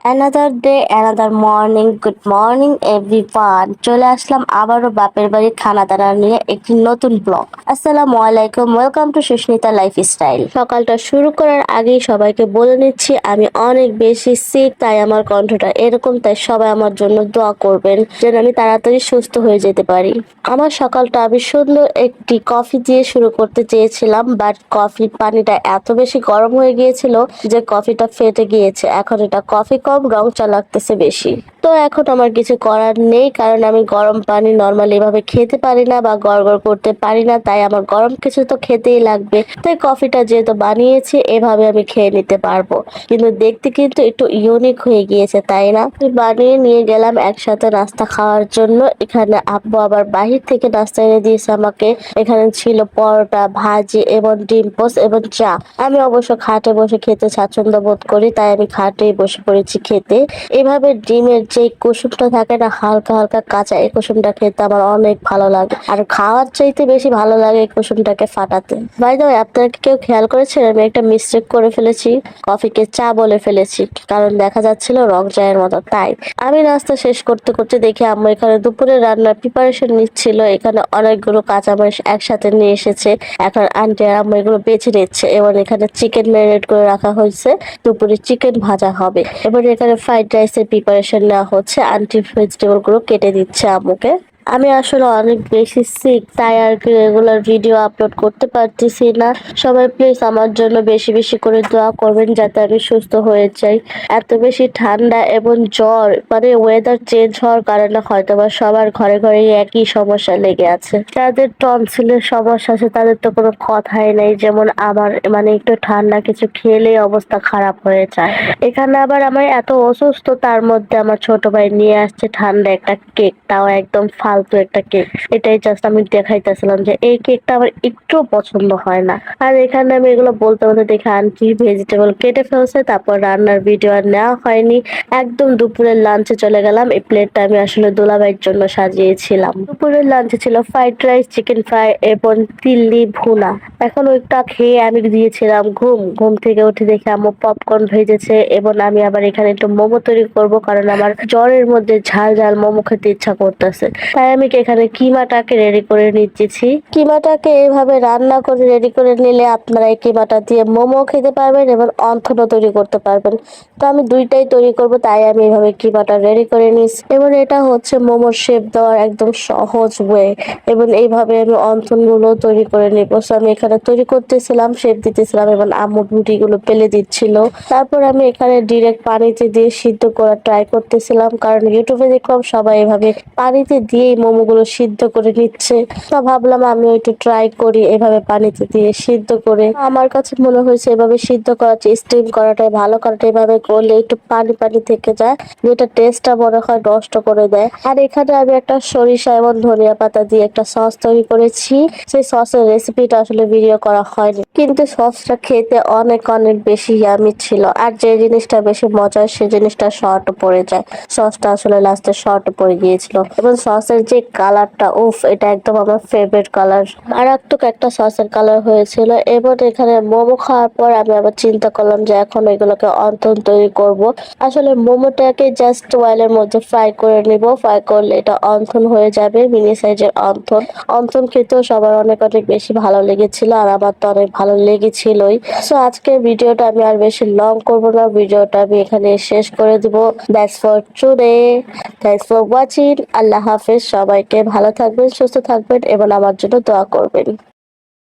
Another day another morning, good morning everyone. চলে আসলাম আবারও বাপের বাড়ির খানা দানা নিয়ে একটি নতুন ব্লগ। আসসালামু আলাইকুম, ওয়েলকাম টু সুস্মিতা লাইফস্টাইল। সকালটা শুরু করার আগেই সবাইকে বলে নিচ্ছি আমি অনেক বেশি সিক, তাই আমার কণ্ঠটা এরকম। তাই সবাই আমার জন্য দোয়া করবেন যেন আমি তাড়াতাড়ি সুস্থ হয়ে যেতে পারি। আমার সকালটা আমি সুন্দর একটি কফি দিয়ে শুরু করতে চেয়েছিলাম, বাট কফির পানিটা এত বেশি গরম হয়ে গিয়েছিল যে কফিটা ফেটে গিয়েছে। এখন এটা কফি কম, রং চা লাগতেছে বেশি। তো এখন আমার কিছু করার নেই, কারণ আমি গরম পানি নর্মালি এভাবে খেতে পারি না বা গড়গড় করতে পারি না, তাই আমার গরম কিছু তো খেতেই লাগবে। তাই কফিটা যেহেতু বানিয়েছি এভাবে আমি খেয়ে নিতে পারবো। কিন্তু দেখতে কিন্তু একটু ইউনিক হয়ে গিয়েছে, তাই না? বানিয়ে নিয়ে গেলাম একসাথে নাস্তা খাওয়ার জন্য। এখানে আব্বু আবার বাহির থেকে নাস্তা এনে দিয়েছে আমাকে। এখানে ছিল পরোটা, ভাজি এবং ডিম পোস্ট এবং চা। আমি অবশ্য খাটে বসে খেতে স্বাচ্ছন্দ্য বোধ করি, তাই আমি খাটেই বসে পড়েছি খেতে। এভাবে ডিমের যে কুসুমটা থাকে না, হালকা হালকা কাঁচা, এই কুসুমটা খেতে আমার অনেক ভালো লাগে। আর খাওয়ার চাইতে বেশি ভালো লাগে এই কুসুমটাকে ফাটাতে। বাই দ্য ওয়ে, আপনারা কি কেউ খেয়াল করেছেন আমি একটা মিস্টেক করে ফেলেছি? কফিকে চা বলে ফেলেছি, কারণ দেখা যাচ্ছিল রং চায়ের মতো। তাই আমি নাস্তা শেষ করতে করতে দেখি আম্মু এখানে দুপুরে রান্নার প্রিপারেশন নিচ্ছিল। এখানে অনেকগুলো কাঁচামরিচ একসাথে নিয়ে এসেছে। এখন আন্টি আর আম্মু এগুলো বেছে নিচ্ছে এবং এখানে চিকেন ম্যারিনেট করে রাখা হয়েছে। দুপুরে চিকেন ভাজা হবে। এবার এখানে ফ্রাইড রাইসের প্রিপারেশন নেওয়া হচ্ছে। আন্টি ভেজিটেবল গুলো কেটে দিচ্ছে আম্মুকে। আমি আসলে অনেক বেশি সিক, তাই আর কি রেগুলার ভিডিও আপলোড করতে পারতেছি না। সবাই প্লিজ আমার জন্য বেশি বেশি করে দোয়া করবেন যাতে আমি সুস্থ হয়ে যাই। এত বেশি ঠান্ডা এবং জ্বর, মানে ওয়েদার চেঞ্জ হওয়ার কারণে হয়তোবা সবার ঘরে ঘরে একই সমস্যা লেগে আছে। যাদের টনসিলের সমস্যা আছে তাদের তো কোনো কথাই নেই। যেমন আমার, মানে একটু ঠান্ডা কিছু খেলেই অবস্থা খারাপ হয়ে যায়। এখানে আবার আমার এত অসুস্থ, তার মধ্যে আমার ছোট ভাই নিয়ে আসছে ঠান্ডা একটা কেক, তাও একদম ফালতু একটা কেক। এটাই জাস্ট আমি দেখাইতেছিলাম যে এই কেকটা আমার একটু পছন্দ হয় না। আর এখানে আমি এগুলো বলতে বলতে দেখে আন্টি ভেজিটেবল কেটে ফেলছে, তারপর রান্নার ভিডিও আর নেওয়া হয়নি। একদম দুপুরের লাঞ্চে চলে গেলাম। এই প্লেটটা আমি আসলে দুলাভাইয়ের জন্য সাজিয়েছিলাম। দুপুরের লাঞ্চে ছিল ফ্রাইড রাইস, চিকেন ফ্রাই এবং তিল্লি ভুনা। এখন ওইটা খেয়ে আমি দিয়েছিলাম ঘুম। ঘুম থেকে উঠে দেখে আম্মু পপকর্ন ভেজেছে এবং আমি আবার এখানে একটু মোমো তৈরি করব, কারণ আমার জ্বরের মধ্যে ঝাল ঝাল মোমো খেতে ইচ্ছা করতেছে। তাই আমি এখানে কিমাটাকে রেডি করে নিচ্ছি। কিমাটাকে এভাবে রান্না করে রেডি করে নিলে আপনারা এই কিমাটা দিয়ে মোমো খেতে পারবেন এবং অন্থনও তৈরি করতে পারবেন। তো আমি দুইটাই তৈরি করব, তাই আমি এভাবে কিমাটা রেডি করে নিচ্ছি। এবং এটা হচ্ছে মোমোর শেপ দেওয়ার একদম সহজ ওয়ে, এবং এইভাবে আমি অন্থন গুলো তৈরি করে নিব। সো আমি এখানে তৈরি করতেছিলাম, শেপ দিতেছিলাম এবং আম্মু রুটি গুলো পেলে দিচ্ছিল। তারপর আমি এখানে ডিরেক্ট পানিতে দিয়ে সিদ্ধ করার ট্রাই করতেছিলাম, কারণ ইউটিউবে দেখলাম সবাই এভাবে পানিতে দিয়েই মোমো গুলো সিদ্ধ করে নিচ্ছে। তো ভাবলাম আমি একটু ট্রাই করি এভাবে পানিতে দিয়ে সিদ্ধ করে। আমার কাছে মনে হয়েছে এভাবে সিদ্ধ করার চেয়ে স্টিম করাটাই ভালো, কারণ এভাবে করলে একটু পানি পানি থেকে যায়, যেটা টেস্টটা মনে হয় নষ্ট করে দেয়। আর এখানে আমি একটা সরিষা এবং ধনিয়া পাতা দিয়ে একটা সস তৈরি করেছি। সেই সসের রেসিপিটা আসলে ভিডিও করা হয়নি, কিন্তু সসটা খেতে অনেক অনেক বেশি ইয়ামি ছিল। আর যে জিনিসটা বেশি মজার সেই জিনিসটা শর্ট পড়ে যায়। সসটা আসলে লাস্টে শর্ট পড়ে গিয়েছিল এবং সসের যে কালারটা, উফ, এটা একদম আমার ফেভারিট কালার। মারাত্মক একটা সসের কালার হয়েছিল। এবার এখানে মোমো খাওয়ার পর আমি আবার চিন্তা করলাম যে এখন এগুলোকে অন্তন তৈরি করব। আসলে মোমোটাকে জাস্ট অয়েলের মধ্যে ফ্রাই করে নিব। ফ্রাই করলে এটা অন্থন হয়ে যাবে, মিনি সাইজের অন্থন। অন্থন খেতেও সবার অনেক অনেক বেশি ভালো লেগেছিল, আর আমার তো অনেক ভালো লেগেছিলই। সো আজকের ভিডিওটা আমি আর বেশি লং করব না, ভিডিওটা আমি এখানে শেষ করে দিব। That's for today, thanks for watching. আল্লাহ হাফেজ। সবাইকে ভালো থাকবেন, সুস্থ থাকবেন এবং আমার জন্য দোয়া করবেন।